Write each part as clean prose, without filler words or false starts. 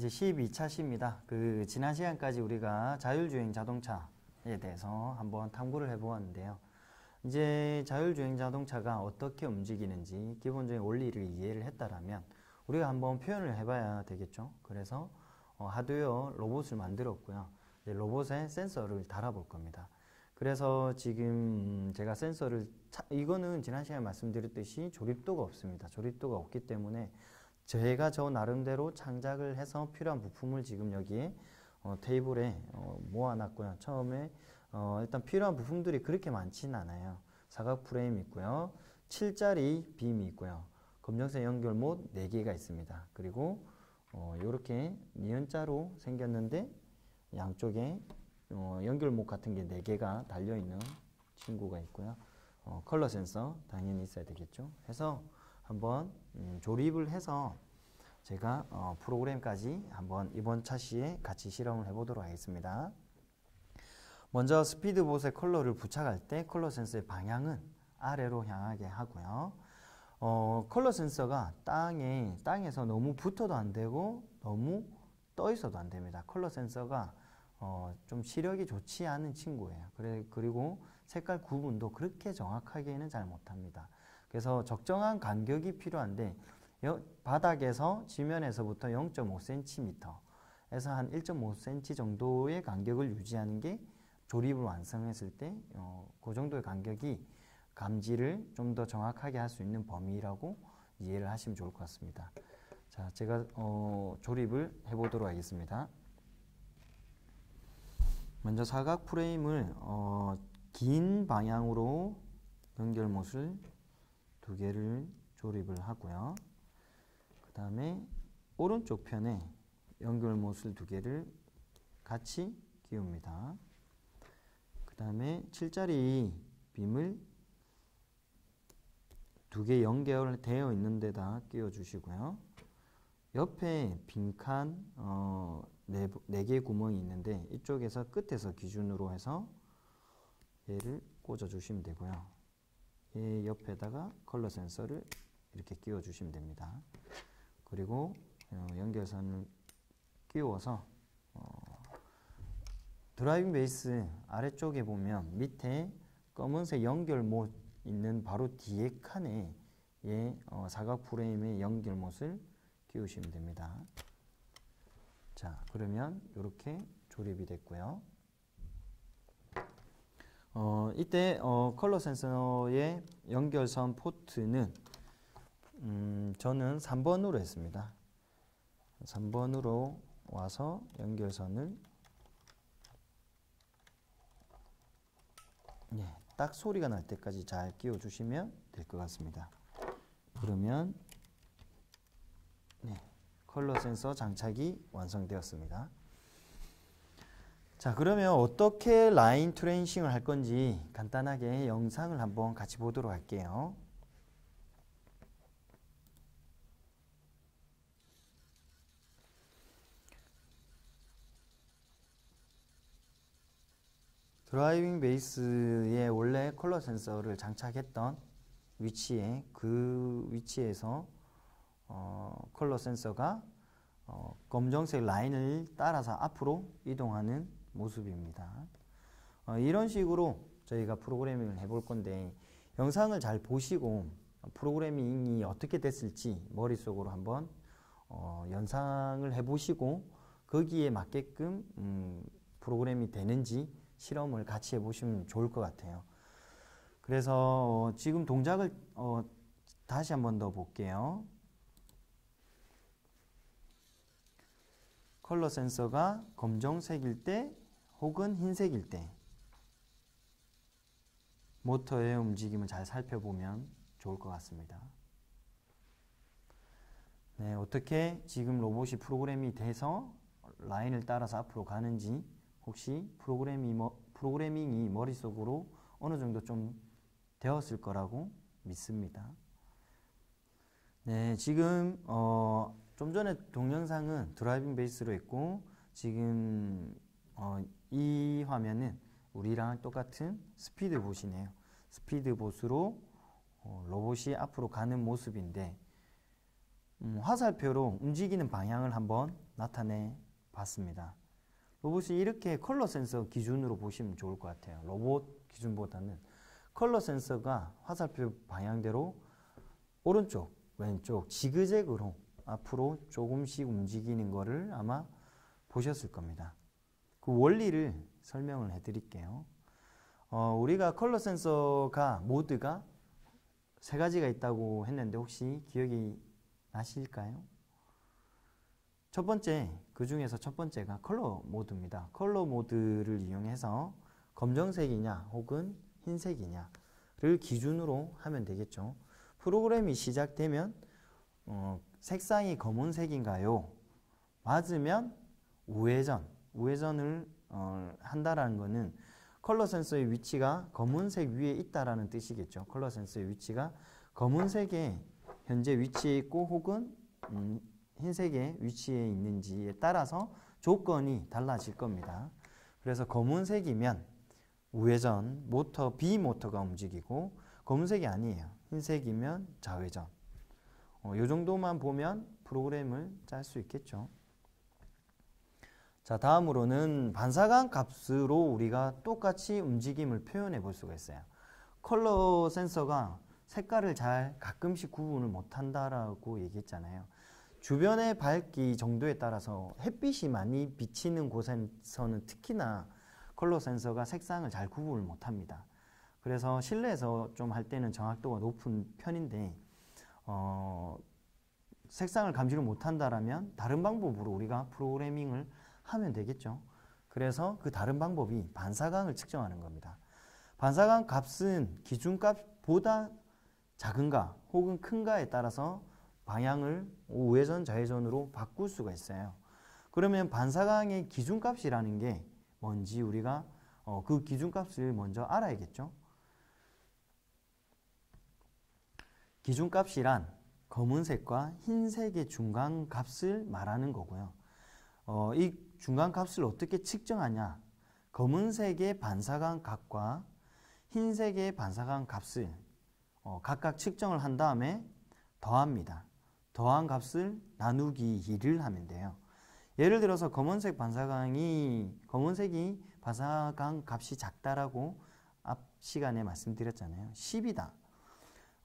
이제 12차 시입니다. 지난 시간까지 우리가 자율주행 자동차에 대해서 한번 탐구를 해보았는데요. 이제 자율주행 자동차가 어떻게 움직이는지 기본적인 원리를 이해를 했다라면 우리가 한번 표현을 해봐야 되겠죠. 그래서 하드웨어 로봇을 만들었고요. 로봇에 센서를 달아볼 겁니다. 그래서 지금 제가 센서를 이거는 지난 시간에 말씀드렸듯이 조립도가 없습니다. 조립도가 없기 때문에 제가 저 나름대로 창작을 해서 필요한 부품을 지금 여기에 테이블에 모아놨고요. 처음에 일단 필요한 부품들이 그렇게 많지는 않아요. 사각 프레임 있고요. 7짜리 빔이 있고요. 검정색 연결못 4개가 있습니다. 그리고 이렇게 니은자로 생겼는데 양쪽에 연결못 같은 게 4개가 달려있는 친구가 있고요. 컬러 센서 당연히 있어야 되겠죠. 해서 한번 조립을 해서 제가 프로그램까지 한번 이번 차시에 같이 실험을 해보도록 하겠습니다. 먼저 스피드봇의 컬러를 부착할 때 컬러 센서의 방향은 아래로 향하게 하고요. 컬러 센서가 땅에서 너무 붙어도 안 되고 너무 떠 있어도 안 됩니다. 컬러 센서가 좀 시력이 좋지 않은 친구예요. 그리고 색깔 구분도 그렇게 정확하게는 잘 못합니다. 그래서 적정한 간격이 필요한데 바닥에서 지면에서부터 0.5cm에서 한 1.5cm 정도의 간격을 유지하는 게 조립을 완성했을 때 그 정도의 간격이 감지를 좀 더 정확하게 할 수 있는 범위라고 이해를 하시면 좋을 것 같습니다. 자, 제가 조립을 해보도록 하겠습니다. 먼저 사각 프레임을 긴 방향으로 연결못을 2개를 조립을 하고요. 그 다음에 오른쪽 편에 연결못을 2개를 같이 끼웁니다. 그 다음에 7짜리 빔을 2개 연결되어 있는 데다 끼워 주시고요. 옆에 빈칸 4개 구멍이 있는데 이쪽에서 끝에서 기준으로 해서 얘를 꽂아 주시면 되고요. 얘 옆에다가 컬러 센서를 이렇게 끼워 주시면 됩니다. 그리고 연결선을 끼워서 드라이빙 베이스 아래쪽에 보면 밑에 검은색 연결못 있는 바로 뒤에 칸에 사각 프레임의 연결못을 끼우시면 됩니다. 자, 그러면 이렇게 조립이 됐고요. 이때 컬러 센서의 연결선 포트는 저는 3번으로 했습니다. 3번으로 와서 연결선을 딱 소리가 날 때까지 잘 끼워 주시면 될 것 같습니다. 그러면 컬러 센서 장착이 완성되었습니다. 자, 그러면 어떻게 라인 트레이싱을 할 건지 간단하게 영상을 한번 같이 보도록 할게요. 드라이빙 베이스에 원래 컬러 센서를 장착했던 위치에 그 위치에서 컬러 센서가 검정색 라인을 따라서 앞으로 이동하는 모습입니다. 이런 식으로 저희가 프로그래밍을 해볼 건데 영상을 잘 보시고 프로그래밍이 어떻게 됐을지 머릿속으로 한번 연상을 해보시고 거기에 맞게끔 프로그램이 되는지 실험을 같이 해보시면 좋을 것 같아요. 그래서 지금 동작을 다시 한번 더 볼게요. 컬러 센서가 검정색일 때 혹은 흰색일 때 모터의 움직임을 잘 살펴보면 좋을 것 같습니다. 네, 어떻게 지금 로봇이 프로그램이 돼서 라인을 따라서 앞으로 가는지 혹시 프로그래밍이 머릿속으로 어느 정도 좀 되었을 거라고 믿습니다. 네, 지금 좀 전에 동영상은 드라이빙 베이스로 했고 지금 이 화면은 우리랑 똑같은 스피드봇이네요. 스피드봇으로 로봇이 앞으로 가는 모습인데 화살표로 움직이는 방향을 한번 나타내 봤습니다. 로봇이 이렇게 컬러 센서 기준으로 보시면 좋을 것 같아요. 로봇 기준보다는 컬러 센서가 화살표 방향대로 오른쪽, 왼쪽 지그재그로 앞으로 조금씩 움직이는 거를 아마 보셨을 겁니다. 그 원리를 설명을 해드릴게요. 우리가 컬러 센서가 모드가 세 가지가 있다고 했는데 혹시 기억이 나실까요? 첫 번째, 그 중에서 첫 번째가 컬러 모드입니다. 컬러 모드를 이용해서 검정색이냐 혹은 흰색이냐를 기준으로 하면 되겠죠. 프로그램이 시작되면 색상이 검은색인가요? 맞으면 우회전을 한다라는 것은 컬러 센서의 위치가 검은색 위에 있다라는 뜻이겠죠. 컬러 센서의 위치가 검은색에 현재 위치해 있고 혹은 흰색의 위치에 있는지에 따라서 조건이 달라질 겁니다. 그래서 검은색이면 우회전, B 모터가 움직이고 검은색이 아니에요. 흰색이면 좌회전. 이 정도만 보면 프로그램을 짤 수 있겠죠. 자, 다음으로는 반사광 값으로 우리가 똑같이 움직임을 표현해 볼 수가 있어요. 컬러 센서가 색깔을 잘 가끔씩 구분을 못한다라고 얘기했잖아요. 주변의 밝기 정도에 따라서 햇빛이 많이 비치는 곳에서는 특히나 컬러 센서가 색상을 잘 구분을 못합니다. 그래서 실내에서 좀 할 때는 정확도가 높은 편인데 색상을 감지를 못한다라면 다른 방법으로 우리가 프로그래밍을 하면 되겠죠. 그래서 그 다른 방법이 반사광을 측정하는 겁니다. 반사광 값은 기준값보다 작은가 혹은 큰가에 따라서 방향을 우회전, 좌회전으로 바꿀 수가 있어요. 그러면 반사광의 기준값이라는 게 뭔지 우리가 그 기준값을 먼저 알아야겠죠. 기준값이란 검은색과 흰색의 중간값을 말하는 거고요. 이 중간값을 어떻게 측정하냐? 검은색의 반사광 값과 흰색의 반사광 값을 각각 측정을 한 다음에 더합니다. 더한 값을 나누기 2를 하면 돼요. 예를 들어서 검은색이 반사광 값이 작다라고 앞 시간에 말씀드렸잖아요. 10이다.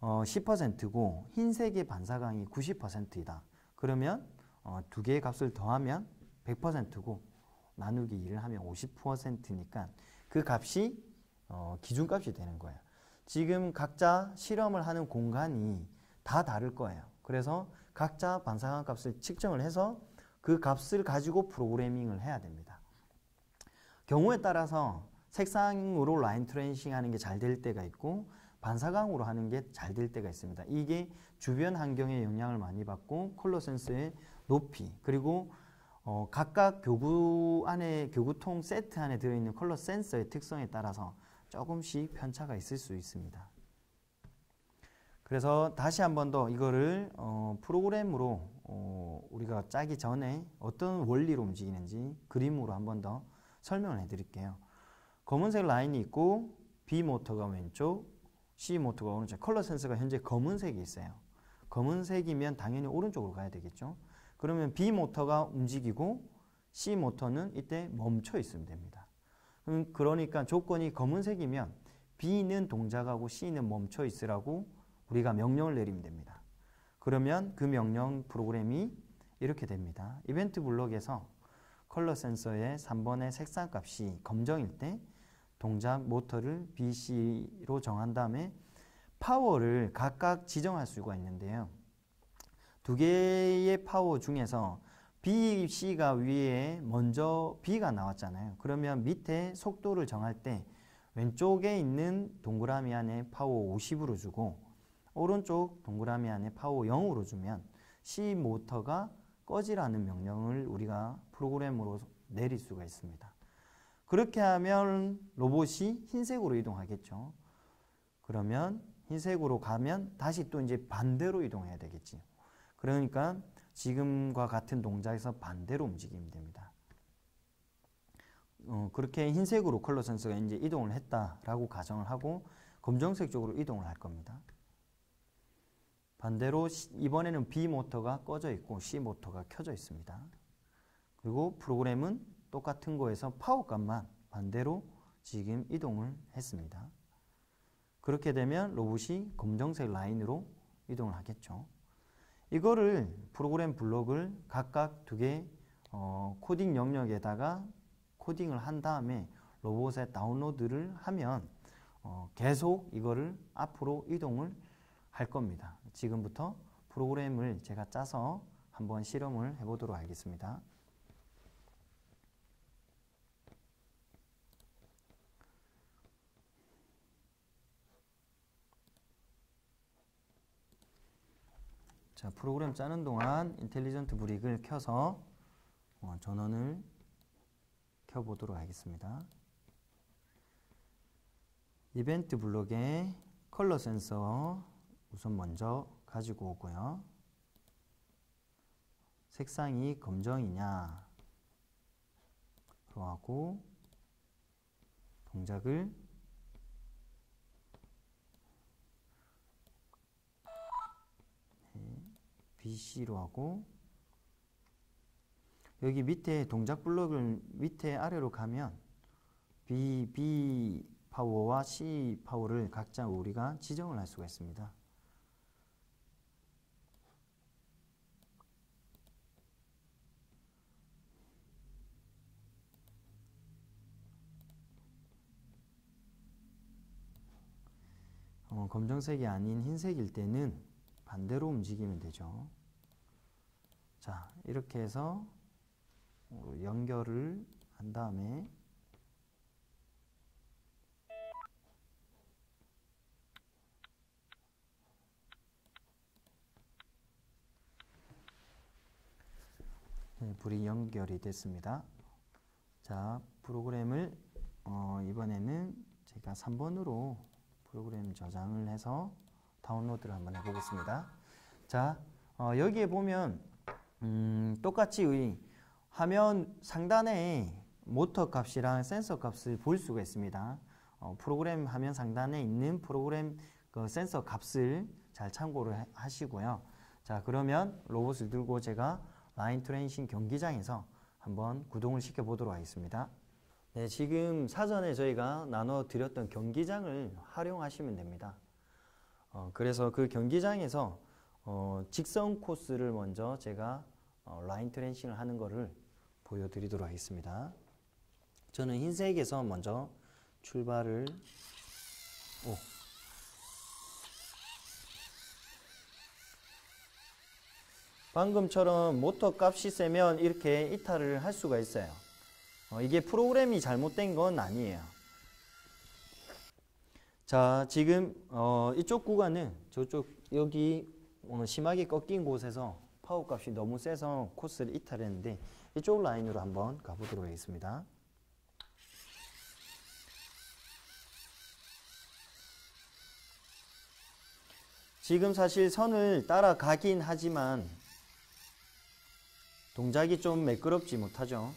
10%고 흰색의 반사광이 90%이다. 그러면 두 개의 값을 더하면 100%고 나누기 2를 하면 50%니까 그 값이 기준값이 되는 거예요. 지금 각자 실험을 하는 공간이 다 다를 거예요. 그래서 각자 반사광 값을 측정을 해서 그 값을 가지고 프로그래밍을 해야 됩니다. 경우에 따라서 색상으로 라인 트레이싱 하는 게 잘 될 때가 있고 반사광으로 하는 게 잘 될 때가 있습니다. 이게 주변 환경에 영향을 많이 받고 컬러 센서의 높이 그리고 각각 교구통 세트 안에 들어있는 컬러 센서의 특성에 따라서 조금씩 편차가 있을 수 있습니다. 그래서 다시 한 번 더 이거를 프로그램으로 우리가 짜기 전에 어떤 원리로 움직이는지 그림으로 한 번 더 설명을 해드릴게요. 검은색 라인이 있고 B 모터가 왼쪽, C 모터가 오른쪽. 컬러 센서가 현재 검은색이 있어요. 검은색이면 당연히 오른쪽으로 가야 되겠죠. 그러면 B 모터가 움직이고 C 모터는 이때 멈춰 있으면 됩니다. 그러니까 조건이 검은색이면 B는 동작하고 C는 멈춰 있으라고 우리가 명령을 내리면 됩니다. 그러면 그 명령 프로그램이 이렇게 됩니다. 이벤트 블록에서 컬러 센서의 3번의 색상 값이 검정일 때 동작 모터를 BC로 정한 다음에 파워를 각각 지정할 수가 있는데요. 두 개의 파워 중에서 B, C가 위에 먼저 B가 나왔잖아요. 그러면 밑에 속도를 정할 때 왼쪽에 있는 동그라미 안에 파워 50으로 주고 오른쪽 동그라미 안에 파워 0으로 주면 C 모터가 꺼지라는 명령을 우리가 프로그램으로 내릴 수가 있습니다. 그렇게 하면 로봇이 흰색으로 이동하겠죠. 그러면 흰색으로 가면 다시 또 이제 반대로 이동해야 되겠지. 그러니까 지금과 같은 동작에서 반대로 움직이면 됩니다. 그렇게 흰색으로 컬러 센서가 이제 이동을 했다라고 가정을 하고 검정색 쪽으로 이동을 할 겁니다. 반대로 이번에는 B 모터가 꺼져 있고 C 모터가 켜져 있습니다. 그리고 프로그램은 똑같은 거에서 파워값만 반대로 지금 이동을 했습니다. 그렇게 되면 로봇이 검정색 라인으로 이동을 하겠죠. 이거를 프로그램 블록을 각각 두 개 코딩 영역에다가 코딩을 한 다음에 로봇에 다운로드를 하면 계속 이거를 앞으로 이동을 할 겁니다. 지금부터 프로그램을 제가 짜서 한번 실험을 해보도록 하겠습니다. 자, 프로그램 짜는 동안 인텔리전트 브릭을 켜서 전원을 켜보도록 하겠습니다. 이벤트 블록에 컬러 센서 우선 먼저 가지고 오고요. 색상이 검정이냐 하고 동작을 BC로 하고 여기 밑에 동작 블록을 밑에 아래로 가면 B 파워와 C 파워를 각자 우리가 지정을 할 수가 있습니다. 검정색이 아닌 흰색일 때는 반대로 움직이면 되죠. 자, 이렇게 해서 연결을 한 다음에 불이 연결이 됐습니다. 자, 프로그램을 이번에는 제가 3번으로 프로그램 저장을 해서 다운로드를 한번 해보겠습니다. 자, 여기에 보면 똑같이 화면 상단에 모터 값이랑 센서 값을 볼 수가 있습니다. 프로그램 화면 상단에 있는 프로그램 그 센서 값을 잘 참고를 하시고요. 자, 그러면 로봇을 들고 제가 라인 트레이싱 경기장에서 한번 구동을 시켜 보도록 하겠습니다. 네, 지금 사전에 저희가 나눠 드렸던 경기장을 활용하시면 됩니다. 그래서 그 경기장에서 직선 코스를 먼저 제가 라인 트레이싱을 하는 거를 보여드리도록 하겠습니다. 저는 흰색에서 먼저 출발을 방금처럼 모터 값이 세면 이렇게 이탈을 할 수가 있어요. 이게 프로그램이 잘못된 건 아니에요. 자, 지금 이쪽 구간은 저쪽 여기 심하게 꺾인 곳에서 파워 값이 너무 세서 코스를 이탈했는데 이쪽 라인으로 한번 가보도록 하겠습니다. 지금 사실 선을 따라가긴 하지만 동작이 좀 매끄럽지 못하죠.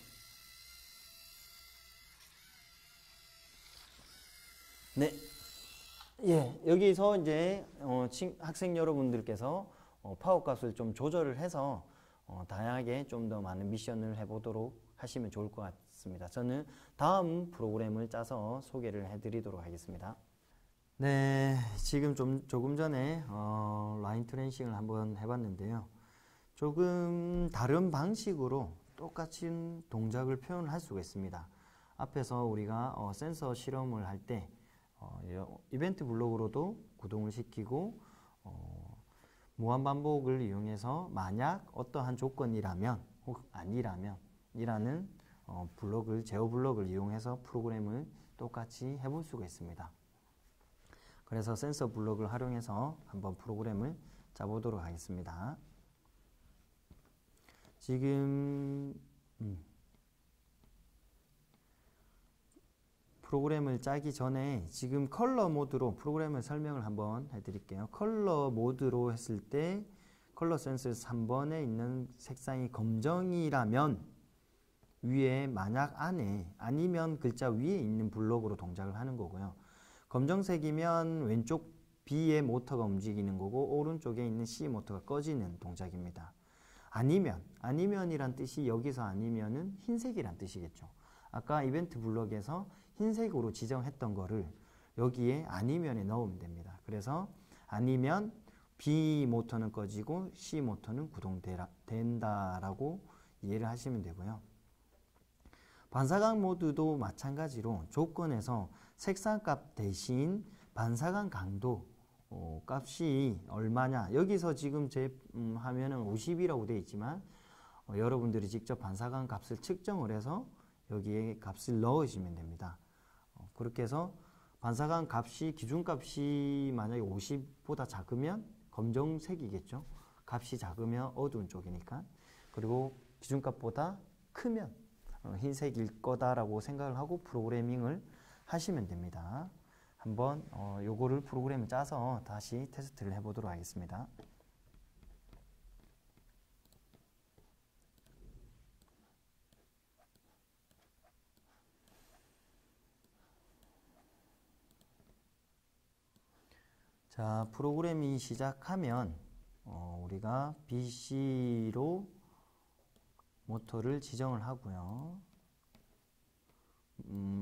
네. 예, 여기서 이제 학생 여러분들께서 파워 값을 좀 조절을 해서 다양하게 좀 더 많은 미션을 해보도록 하시면 좋을 것 같습니다. 저는 다음 프로그램을 짜서 소개를 해드리도록 하겠습니다. 네, 지금 조금 전에 라인 트레이싱을 한번 해봤는데요. 조금 다른 방식으로 똑같은 동작을 표현할 수가 있습니다. 앞에서 우리가 센서 실험을 할 때 이벤트 블록으로도 구동을 시키고 무한반복을 이용해서 만약 어떠한 조건이라면 혹 아니라면 이라는 제어 블록을 이용해서 프로그램을 똑같이 해볼 수가 있습니다. 그래서 센서 블록을 활용해서 한번 프로그램을 짜보도록 하겠습니다. 지금 프로그램을 짜기 전에 지금 컬러 모드로 프로그램을 설명을 한번 해드릴게요. 컬러 모드로 했을 때 컬러 센서 3번에 있는 색상이 검정이라면 위에 만약 안에 아니면 글자 위에 있는 블록으로 동작을 하는 거고요. 검정색이면 왼쪽 B의 모터가 움직이는 거고 오른쪽에 있는 C 모터가 꺼지는 동작입니다. 아니면이란 뜻이 여기서 아니면은 흰색이란 뜻이겠죠. 아까 이벤트 블럭에서 흰색으로 지정했던 거를 여기에 아니면에 넣으면 됩니다. 그래서 아니면 B 모터는 꺼지고 C 모터는 구동된다라고 이해를 하시면 되고요. 반사광 모드도 마찬가지로 조건에서 색상값 대신 반사광 강도 값이 얼마냐. 여기서 지금 제 화면은 50이라고 되어 있지만 여러분들이 직접 반사광 값을 측정을 해서 여기에 값을 넣으시면 됩니다. 그렇게 해서 반사광 값이 기준값이 만약에 50보다 작으면 검정색이겠죠. 값이 작으면 어두운 쪽이니까. 그리고 기준값보다 크면 흰색일 거다라고 생각을 하고 프로그래밍을 하시면 됩니다. 한번 요거를 프로그램을 짜서 다시 테스트를 해보도록 하겠습니다. 자, 프로그램이 시작하면 우리가 BC로 모터를 지정을 하고요.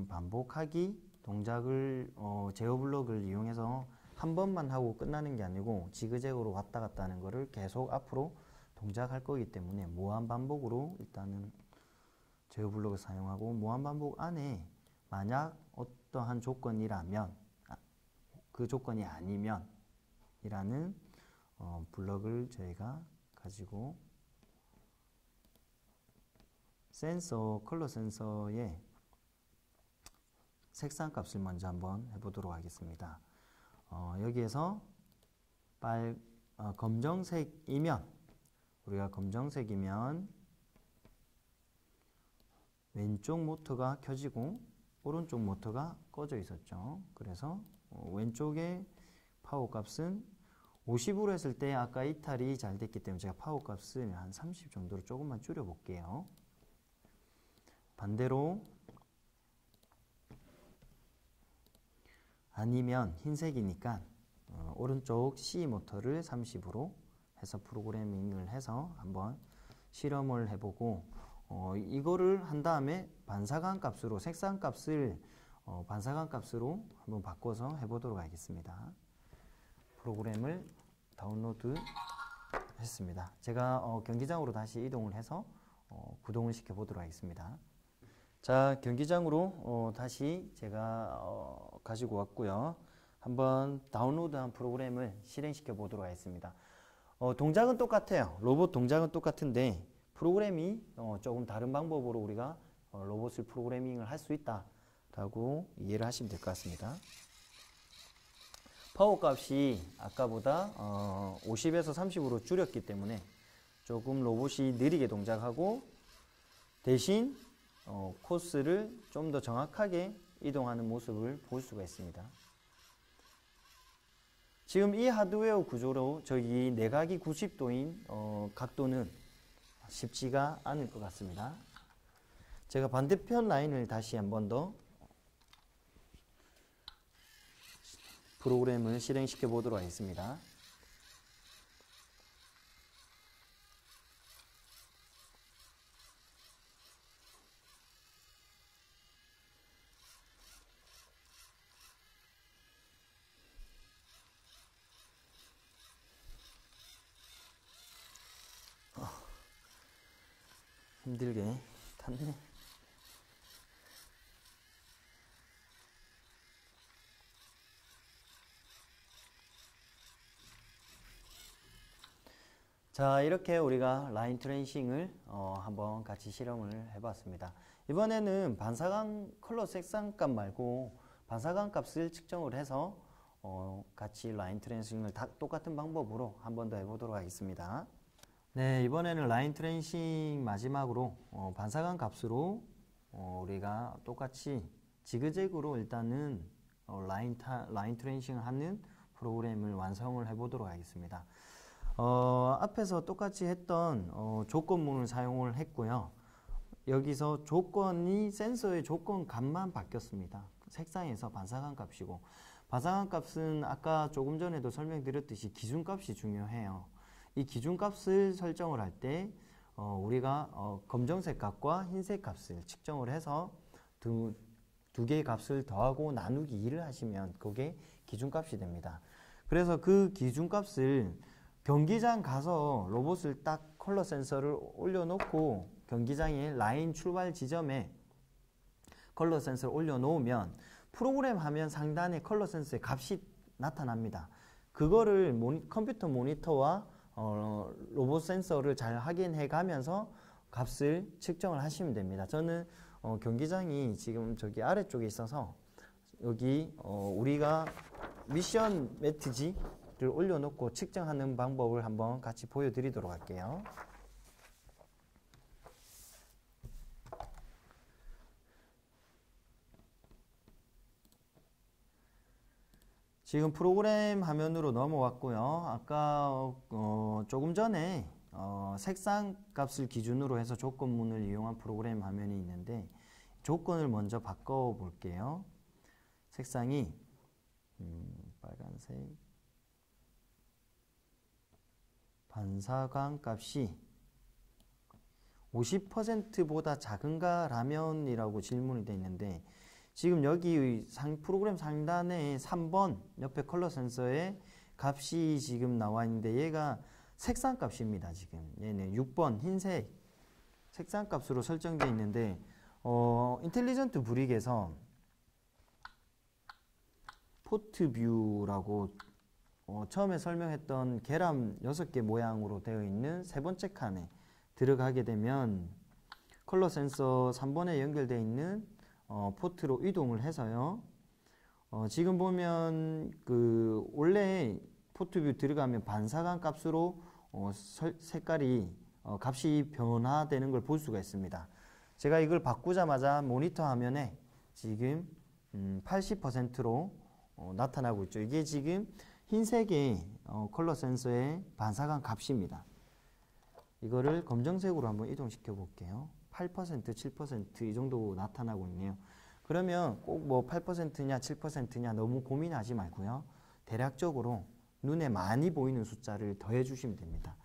반복하기 동작을 제어 블럭을 이용해서 한 번만 하고 끝나는 게 아니고 지그재그로 왔다 갔다 하는 거를 계속 앞으로 동작할 거기 때문에 무한 반복으로 일단은 제어 블럭을 사용하고 무한 반복 안에 만약 어떠한 조건이라면 그 조건이 아니면 이라는 블럭을 저희가 가지고 컬러 센서의 색상 값을 먼저 한번 해보도록 하겠습니다. 여기에서 검정색이면 우리가 검정색이면 왼쪽 모터가 켜지고 오른쪽 모터가 꺼져 있었죠. 그래서 왼쪽의 파워 값은 50으로 했을 때 아까 이탈이 잘 됐기 때문에 제가 파워 값을 한 30 정도로 조금만 줄여 볼게요. 반대로 아니면 흰색이니까 오른쪽 C 모터를 30으로 해서 프로그래밍을 해서 한번 실험을 해보고 이거를 한 다음에 반사광 값으로 색상 값을 반사광 값으로 한번 바꿔서 해보도록 하겠습니다. 프로그램을 다운로드 했습니다. 제가 경기장으로 다시 이동을 해서 구동을 시켜 보도록 하겠습니다. 자, 경기장으로 다시 제가 가지고 왔고요. 한번 다운로드한 프로그램을 실행시켜 보도록 하겠습니다. 동작은 똑같아요. 로봇 동작은 똑같은데 프로그램이 조금 다른 방법으로 우리가 로봇을 프로그래밍을 할 수 있다 라고 이해를 하시면 될 것 같습니다. 파워 값이 아까보다 50에서 30으로 줄였기 때문에 조금 로봇이 느리게 동작하고 대신 코스를 좀 더 정확하게 이동하는 모습을 볼 수가 있습니다. 지금 이 하드웨어 구조로 저기 내각이 90도인 각도는 쉽지가 않을 것 같습니다. 제가 반대편 라인을 다시 한 번 더 프로그램을 실행시켜 보도록 하겠습니다. 힘들게 탔네. 자, 이렇게 우리가 라인 트레이싱을 한번 같이 실험을 해봤습니다. 이번에는 반사광 컬러 색상값 말고 반사광 값을 측정을 해서 같이 라인 트레이싱을 똑같은 방법으로 한 번 더 해보도록 하겠습니다. 네, 이번에는 라인 트레이싱 마지막으로 반사광 값으로 우리가 똑같이 지그재그로 일단은 라인 트레이싱을 하는 프로그램을 완성을 해보도록 하겠습니다. 앞에서 똑같이 했던 조건문을 사용을 했고요. 여기서 조건이 센서의 조건 값만 바뀌었습니다. 색상에서 반사광 값이고 반사광 값은 아까 조금 전에도 설명드렸듯이 기준값이 중요해요. 이 기준값을 설정을 할 때 우리가 검정색 값과 흰색 값을 측정을 해서 두 개의 값을 더하고 나누기 2를 하시면 그게 기준값이 됩니다. 그래서 그 기준값을 경기장 가서 로봇을 딱 컬러 센서를 올려놓고 경기장의 라인 출발 지점에 컬러 센서를 올려놓으면 프로그램 화면 상단에 컬러 센서의 값이 나타납니다. 그거를 컴퓨터 모니터와 로봇 센서를 잘 확인해 가면서 값을 측정을 하시면 됩니다. 저는 경기장이 지금 저기 아래쪽에 있어서 여기 우리가 미션 매트지를 올려놓고 측정하는 방법을 한번 같이 보여드리도록 할게요. 지금 프로그램 화면으로 넘어왔고요. 아까 조금 전에 색상 값을 기준으로 해서 조건문을 이용한 프로그램 화면이 있는데 조건을 먼저 바꿔 볼게요. 색상이 빨간색, 반사광 값이 50%보다 작은가 라면이라고 질문이 되어 있는데 지금 여기 프로그램 상단에 3번 옆에 컬러 센서에 값이 지금 나와 있는데 얘가 색상 값입니다. 지금 얘는 6번 흰색 색상 값으로 설정되어 있는데 인텔리전트 브릭에서 포트 뷰라고 처음에 설명했던 계란 6개 모양으로 되어 있는 세 번째 칸에 들어가게 되면 컬러 센서 3번에 연결되어 있는 포트로 이동을 해서요. 지금 보면 그 원래 포트뷰 들어가면 반사광 값으로 색깔이 값이 변화되는 걸 볼 수가 있습니다. 제가 이걸 바꾸자마자 모니터 화면에 지금 80%로 나타나고 있죠. 이게 지금 흰색의 컬러 센서의 반사광 값입니다. 이거를 검정색으로 한번 이동시켜 볼게요. 8%, 7% 이 정도 나타나고 있네요. 그러면 꼭 뭐 8%냐 7%냐 너무 고민하지 말고요. 대략적으로 눈에 많이 보이는 숫자를 더해 주시면 됩니다.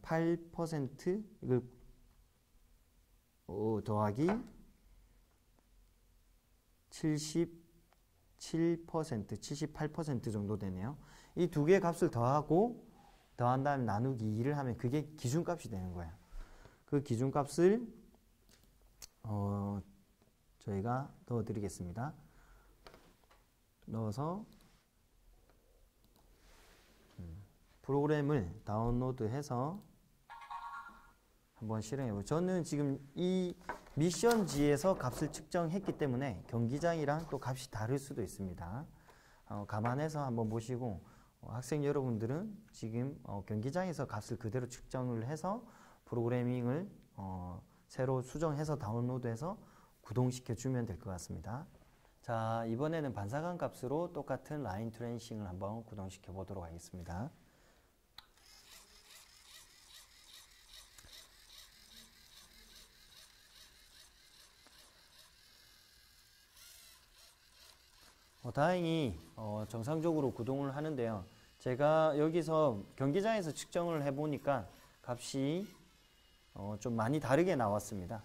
8% 이걸 더하기 77%, 78% 정도 되네요. 이 두 개의 값을 더한 다음에 나누기 2를 하면 그게 기준값이 되는 거예요. 그 기준값을 저희가 넣어 드리겠습니다. 넣어서 프로그램을 다운로드해서 한번 실행해 보죠. 저는 지금 이 미션지에서 값을 측정했기 때문에 경기장이랑 또 값이 다를 수도 있습니다. 감안해서 한번 보시고 학생 여러분들은 지금 경기장에서 값을 그대로 측정을 해서 프로그래밍을 새로 수정해서 다운로드해서 구동시켜 주면 될 것 같습니다. 자, 이번에는 반사광 값으로 똑같은 라인 트레이싱을 한번 구동시켜 보도록 하겠습니다. 다행히 정상적으로 구동을 하는데요. 제가 여기서 경기장에서 측정을 해보니까 값이 좀 많이 다르게 나왔습니다.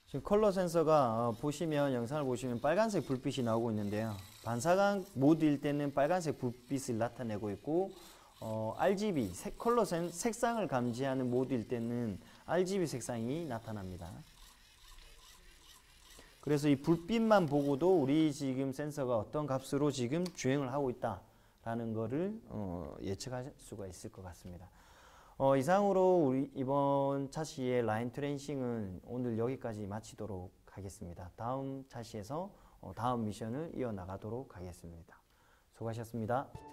지금 컬러 센서가 보시면 영상을 보시면 빨간색 불빛이 나오고 있는데요. 반사광 모드일 때는 빨간색 불빛을 나타내고 있고 RGB 컬러 색상을 감지하는 모드일 때는 RGB 색상이 나타납니다. 그래서 이 불빛만 보고도 우리 지금 센서가 어떤 값으로 지금 주행을 하고 있다라는 거를 예측할 수가 있을 것 같습니다. 이상으로 우리 이번 차시의 라인 트레이싱은 오늘 여기까지 마치도록 하겠습니다. 다음 차시에서 다음 미션을 이어나가도록 하겠습니다. 수고하셨습니다.